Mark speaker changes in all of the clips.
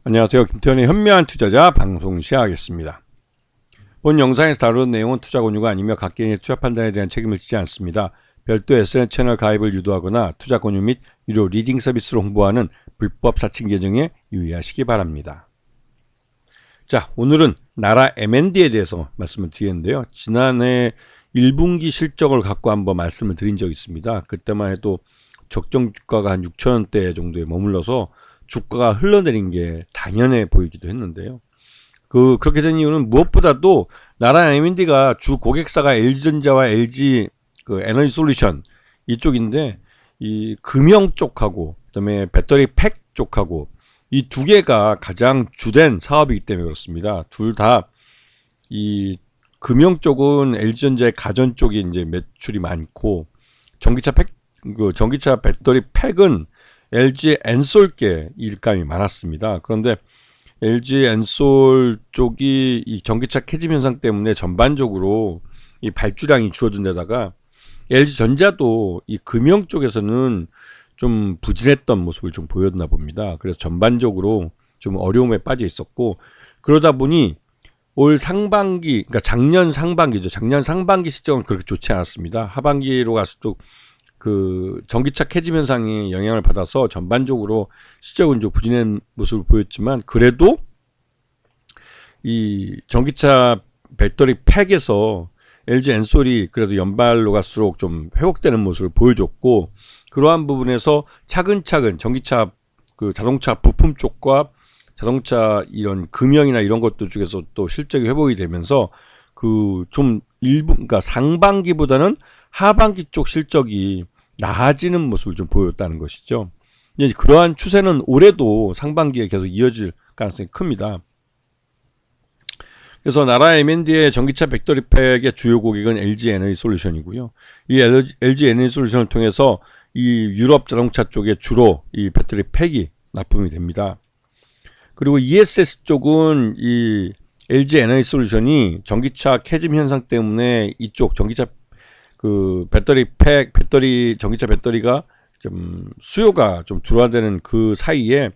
Speaker 1: 안녕하세요. 김태현의 현명한 투자자 방송 시작하겠습니다. 본 영상에서 다루는 내용은 투자 권유가 아니며 각 개인의 투자 판단에 대한 책임을 지지 않습니다. 별도 SNS 채널 가입을 유도하거나 투자 권유 및 유료 리딩 서비스를 홍보하는 불법 사칭 계정에 유의하시기 바랍니다. 자, 오늘은 나라 M&D에 대해서 말씀을 드리는데요. 지난해 1분기 실적을 갖고 한번 말씀을 드린 적이 있습니다. 그때만 해도 적정 주가가 한 6,000원대 정도에 머물러서 주가가 흘러내린 게 당연해 보이기도 했는데요. 그렇게 된 이유는 무엇보다도 나라 M&D가 주 고객사가 LG전자와 LG 에너지솔루션 이쪽인데, 이 금형 쪽하고 그다음에 배터리 팩 쪽하고 이 두 개가 가장 주된 사업이기 때문에 그렇습니다. 둘 다 이 금형 쪽은 LG전자의 가전 쪽이 이제 매출이 많고, 전기차 배터리 팩은 LG 엔솔계 일감이 많았습니다. 그런데 LG 엔솔 쪽이 이 전기차 캐즘 현상 때문에 전반적으로 이 발주량이 줄어든 데다가 LG 전자도 이 금형 쪽에서는 좀 부진했던 모습을 좀 보였나 봅니다. 그래서 전반적으로 좀 어려움에 빠져 있었고, 그러다 보니 올 상반기, 그러니까 작년 상반기죠. 작년 상반기 실적은 그렇게 좋지 않았습니다. 하반기로 갈수록 전기차 캐즘 현상이 영향을 받아서 전반적으로 실적은 좀 부진한 모습을 보였지만, 그래도 이 전기차 배터리 팩에서 LG 엔솔이 그래도 연발로 갈수록 좀 회복되는 모습을 보여줬고, 그러한 부분에서 차근차근 전기차 자동차 부품 쪽과 자동차 이런 금형이나 이런 것들 중에서 또 실적이 회복이 되면서 그러니까 상반기보다는 하반기 쪽 실적이 나아지는 모습을 좀 보였다는 것이죠. 이제 그러한 추세는 올해도 상반기에 계속 이어질 가능성이 큽니다. 그래서 나라 M&D의 전기차 배터리 팩의 주요 고객은 LG 에너지 솔루션이고요. 이 LG 에너지 솔루션을 통해서 이 유럽 자동차 쪽에 주로 이 배터리 팩이 납품이 됩니다. 그리고 ESS 쪽은 이 LG 에너지 솔루션이 전기차 캐즘 현상 때문에 이쪽 전기차 전기차 배터리가 좀 수요가 좀 줄어드는 그 사이에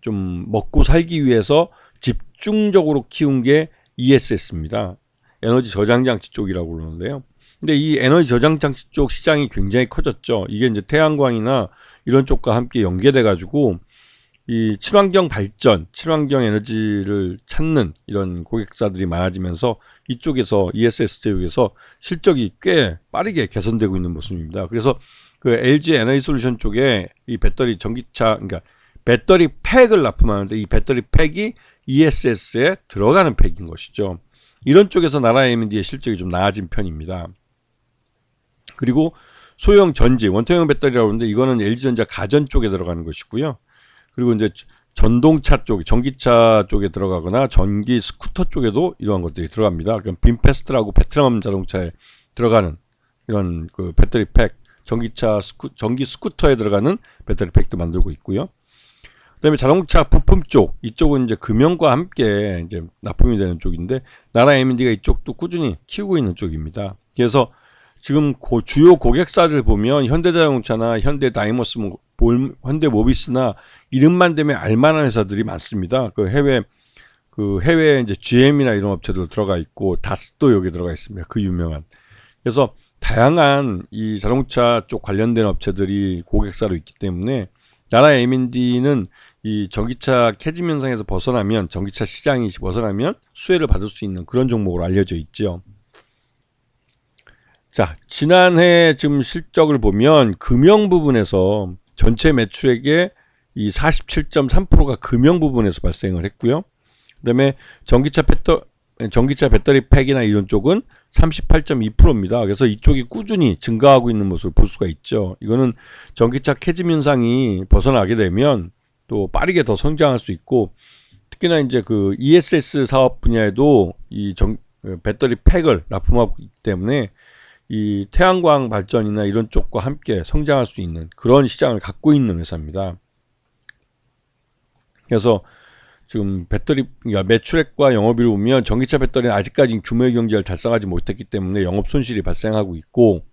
Speaker 1: 좀 먹고 살기 위해서 집중적으로 키운 게 ESS입니다. 에너지 저장 장치 쪽이라고 그러는데요. 근데 이 에너지 저장 장치 쪽 시장이 굉장히 커졌죠. 이게 이제 태양광이나 이런 쪽과 함께 연계돼 가지고 이 친환경 발전, 친환경 에너지를 찾는 이런 고객사들이 많아지면서 이쪽에서 ESS 쪽에서 실적이 꽤 빠르게 개선되고 있는 모습입니다. 그래서 LG 에너지 솔루션 쪽에 이 그러니까 배터리 팩을 납품하는데, 이 배터리 팩이 ESS에 들어가는 팩인 것이죠. 이런 쪽에서 나라 M&D의 실적이 좀 나아진 편입니다. 그리고 소형 전지, 원통형 배터리라고 하는데, 이거는 LG전자 가전 쪽에 들어가는 것이고요. 그리고 이제 전동차 쪽, 전기차 쪽에 들어가거나 전기 스쿠터 쪽에도 이러한 것들이 들어갑니다. 그럼 빈페스트라고 베트남 자동차에 들어가는 이런 배터리 팩, 전기 스쿠터에 들어가는 배터리 팩도 만들고 있고요. 그다음에 자동차 부품 쪽, 이쪽은 이제 금형과 함께 이제 납품이 되는 쪽인데, 나라 M&D가 이쪽도 꾸준히 키우고 있는 쪽입니다. 그래서 지금 주요 고객사들 보면 현대자동차나 현대다이머스, 현대모비스나 이름만 되면 알만한 회사들이 많습니다. 해외 이제 GM이나 이런 업체들 들어가 있고, 다스도 여기 들어가 있습니다. 그 유명한. 그래서 다양한 이 자동차 쪽 관련된 업체들이 고객사로 있기 때문에 나라 M&D는 이 전기차 캐즘 현상에서 벗어나면, 전기차 시장이 벗어나면 수혜를 받을 수 있는 그런 종목으로 알려져 있죠. 자, 지난해 지금 실적을 보면 금형 부분에서 전체 매출액의 이 47.3%가 금형 부분에서 발생을 했고요. 그다음에 전기차 배터리 팩이나 이런 쪽은 38.2%입니다. 그래서 이쪽이 꾸준히 증가하고 있는 모습을 볼 수가 있죠. 이거는 전기차 캐즘 현상이 벗어나게 되면 또 빠르게 더 성장할 수 있고, 특히나 이제 ESS 사업 분야에도 배터리 팩을 납품하고 있기 때문에 이 태양광 발전이나 이런 쪽과 함께 성장할 수 있는 그런 시장을 갖고 있는 회사입니다. 그래서 지금 그러니까 매출액과 영업이익을 보면 전기차 배터리는 아직까지 규모의 경제를 달성하지 못했기 때문에 영업 손실이 발생하고 있고,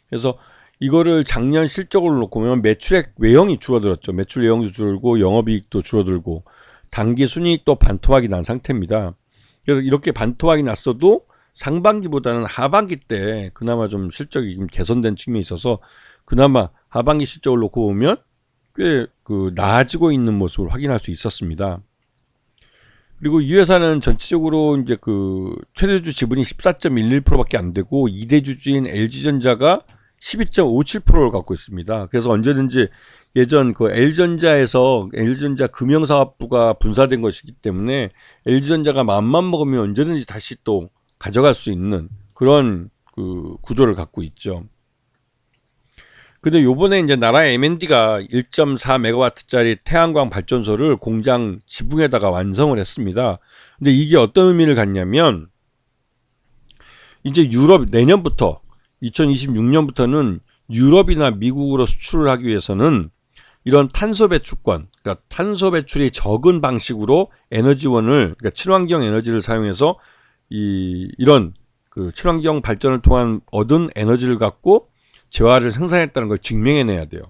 Speaker 1: 그래서 이거를 작년 실적으로 놓고 보면 매출액 외형이 줄어들었죠. 매출 외형도 줄고 영업이익도 줄어들고, 단기 순이익도 반토막이 난 상태입니다. 그래서 이렇게 반토막이 났어도 상반기보다는 하반기 때 그나마 좀 실적이 좀 개선된 측면이 있어서 그나마 하반기 실적을 놓고 보면 꽤 나아지고 있는 모습을 확인할 수 있었습니다. 그리고 이 회사는 전체적으로 이제 최대주 지분이 14.11%밖에 안 되고 2대 주주인 LG전자가 12.57%를 갖고 있습니다. 그래서 언제든지 예전 LG전자 금융사업부가 분사된 것이기 때문에 LG전자가 마음만 먹으면 언제든지 다시 또 가져갈 수 있는 그런 구조를 갖고 있죠. 근데 요번에 이제 나라 M&D가 1.4메가와트짜리 태양광 발전소를 공장 지붕에다가 완성을 했습니다. 근데 이게 어떤 의미를 갖냐면 이제 내년부터 2026년부터는 유럽이나 미국으로 수출을 하기 위해서는 이런 탄소 배출권, 그러니까 탄소 배출이 적은 방식으로 그러니까 친환경 에너지를 사용해서 이런 친환경 발전을 통한 얻은 에너지를 갖고 재화를 생산했다는 걸 증명해내야 돼요.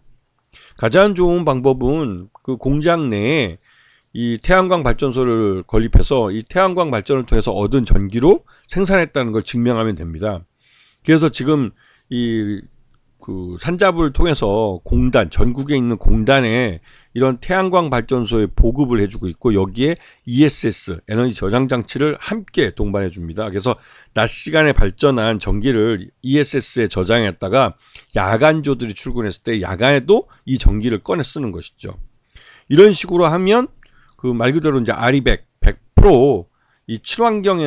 Speaker 1: 가장 좋은 방법은 그 공장 내에 이 태양광 발전소를 건립해서 이 태양광 발전을 통해서 얻은 전기로 생산했다는 걸 증명하면 됩니다. 그래서 지금 산잡을 통해서 전국에 있는 공단에 이런 태양광 발전소에 보급을 해주고 있고 여기에 ESS 에너지 저장 장치를 함께 동반해 줍니다. 그래서 낮 시간에 발전한 전기를 ESS에 저장했다가 야간조들이 출근했을 때 야간에도 이 전기를 꺼내 쓰는 것이죠. 이런 식으로 하면 말 그대로 이제 RE100 100% 이 친환경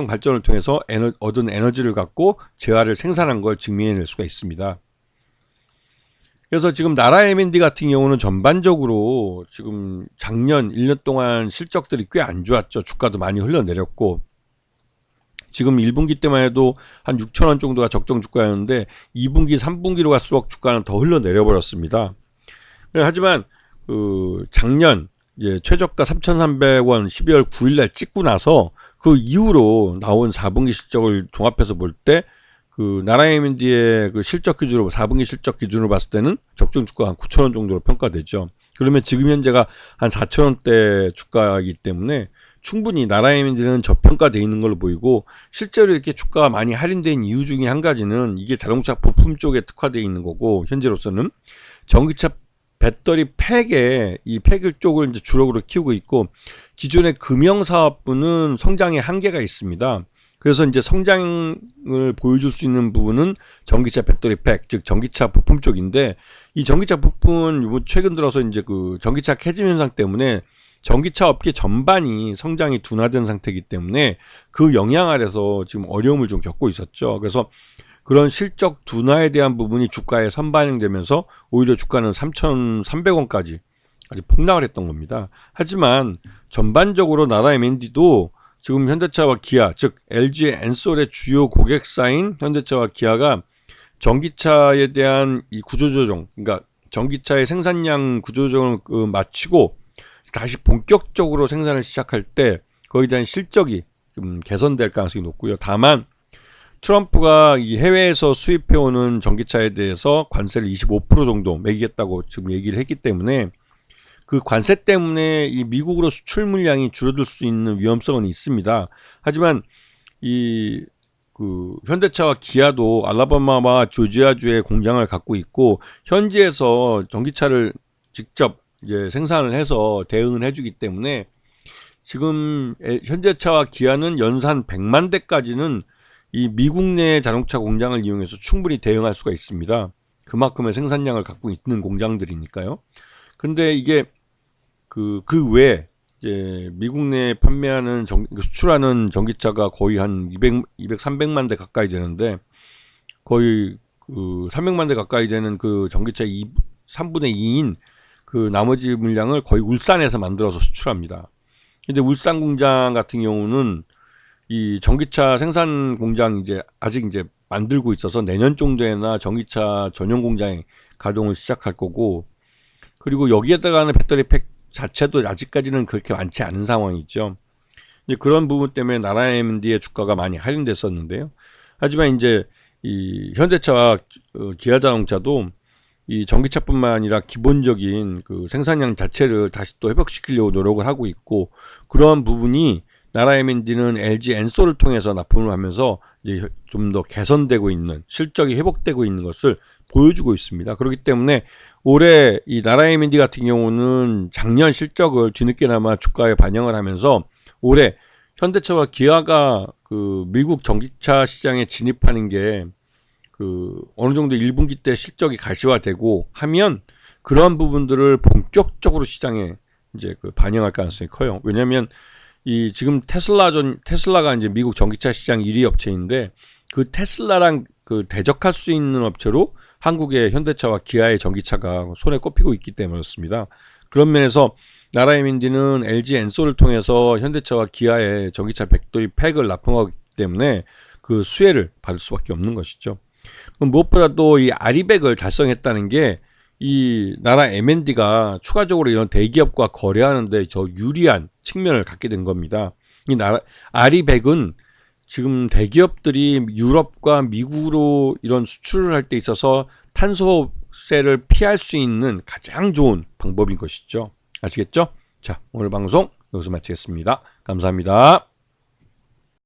Speaker 1: 발전을 통해서 얻은 에너지를 갖고 재화를 생산한 걸 증명해낼 수가 있습니다. 그래서 지금 나라 M&D 같은 경우는 전반적으로 지금 작년 1년 동안 실적들이 꽤 안 좋았죠. 주가도 많이 흘러내렸고 지금 1분기 때만 해도 한 6,000원 정도가 적정 주가였는데 2분기, 3분기로 갈수록 주가는 더 흘러내려 버렸습니다. 하지만 작년 이제 최저가 3,300원 12월 9일 날 찍고 나서 그 이후로 나온 4분기 실적을 종합해서 볼 때 나라 M&D의 실적 기준으로 4분기 실적 기준으로 봤을 때는 적정 주가가 한 9,000원 정도로 평가되죠. 그러면 지금 현재가 한 4,000원대 주가이기 때문에 충분히 나라 M&D는 저평가되어 있는 걸로 보이고 실제로 이렇게 주가가 많이 할인된 이유 중에 한 가지는 이게 자동차 부품 쪽에 특화되어 있는 거고 현재로서는 전기차 배터리 이 팩 쪽을 이제 주력으로 키우고 있고 기존의 금형사업부는 성장의 한계가 있습니다. 그래서 이제 성장을 보여줄 수 있는 부분은 전기차 배터리 팩, 즉 전기차 부품 쪽인데 이 전기차 부품은 최근 들어서 이제 전기차 캐즘 현상 때문에 전기차 업계 전반이 성장이 둔화된 상태이기 때문에 그 영향 아래서 지금 어려움을 좀 겪고 있었죠. 그래서 그런 실적 둔화에 대한 부분이 주가에 선반영되면서 오히려 주가는 3,300원까지 아주 폭락을 했던 겁니다. 하지만 전반적으로 나라 M&D도 지금 현대차와 기아, 즉 LG 엔솔의 주요 고객사인 현대차와 기아가 전기차에 대한 이 구조조정, 그러니까 전기차의 생산량 구조조정을 마치고 다시 본격적으로 생산을 시작할 때 거기에 대한 실적이 좀 개선될 가능성이 높고요. 다만 트럼프가 이 해외에서 수입해오는 전기차에 대해서 관세를 25% 정도 매기겠다고 지금 얘기를 했기 때문에 그 관세 때문에 이 미국으로 수출 물량이 줄어들 수 있는 위험성은 있습니다. 하지만 현대차와 기아도 알라바마와 조지아주에 공장을 갖고 있고 현지에서 전기차를 직접 이제 생산을 해서 대응을 해주기 때문에 지금 현대차와 기아는 연산 100만 대까지는 이 미국 내 자동차 공장을 이용해서 충분히 대응할 수가 있습니다. 그만큼의 생산량을 갖고 있는 공장들이니까요. 근데 이게 그 외에 이제 미국 내에 판매하는 수출하는 전기차가 거의 한 300만 대 가까이 되는데 거의 300만 대 가까이 되는 그 전기차 3분의 2인 그 나머지 물량을 거의 울산에서 만들어서 수출합니다. 근데 울산 공장 같은 경우는 이 전기차 생산 공장 아직 만들고 있어서 내년 정도에나 전기차 전용 공장에 가동을 시작할 거고 그리고 여기에다가는 배터리 팩 자체도 아직까지는 그렇게 많지 않은 상황이죠. 이제 그런 부분 때문에 나라 M&D의 주가가 많이 할인됐었는데요. 하지만 이제 이 현대차와 기아자동차도 이 전기차뿐만 아니라 기본적인 그 생산량 자체를 다시 또 회복시키려고 노력을 하고 있고, 그러한 부분이 나라 M&D는 LG 엔솔을 통해서 납품을 하면서 이제 좀 더 개선되고 있는, 실적이 회복되고 있는 것을 보여주고 있습니다. 그렇기 때문에 올해 이 나라 M&D 같은 경우는 작년 실적을 뒤늦게나마 주가에 반영을 하면서 올해 현대차와 기아가 그 미국 전기차 시장에 진입하는 게 그 어느 정도 1분기 때 실적이 가시화되고 하면 그런 부분들을 본격적으로 시장에 이제 그 반영할 가능성이 커요. 왜냐하면 이 지금 테슬라가 이제 미국 전기차 시장 1위 업체인데, 그 테슬라랑 그 대적할 수 있는 업체로 한국의 현대차와 기아의 전기차가 손에 꼽히고 있기 때문에 그렇습니다. 그런 면에서 나라 M&D는 LG 엔솔을 통해서 현대차와 기아의 전기차 백도리 팩을 납품하기 때문에 그 수혜를 받을 수밖에 없는 것이죠. 그럼 무엇보다도 이 아리백을 달성했다는 게 이 나라 M&D가 추가적으로 이런 대기업과 거래하는데 저 유리한 측면을 갖게 된 겁니다. 이 나라 아리백은 지금 대기업들이 유럽과 미국으로 이런 수출을 할 때 있어서 탄소세를 피할 수 있는 가장 좋은 방법인 것이죠. 아시겠죠? 자, 오늘 방송 여기서 마치겠습니다. 감사합니다.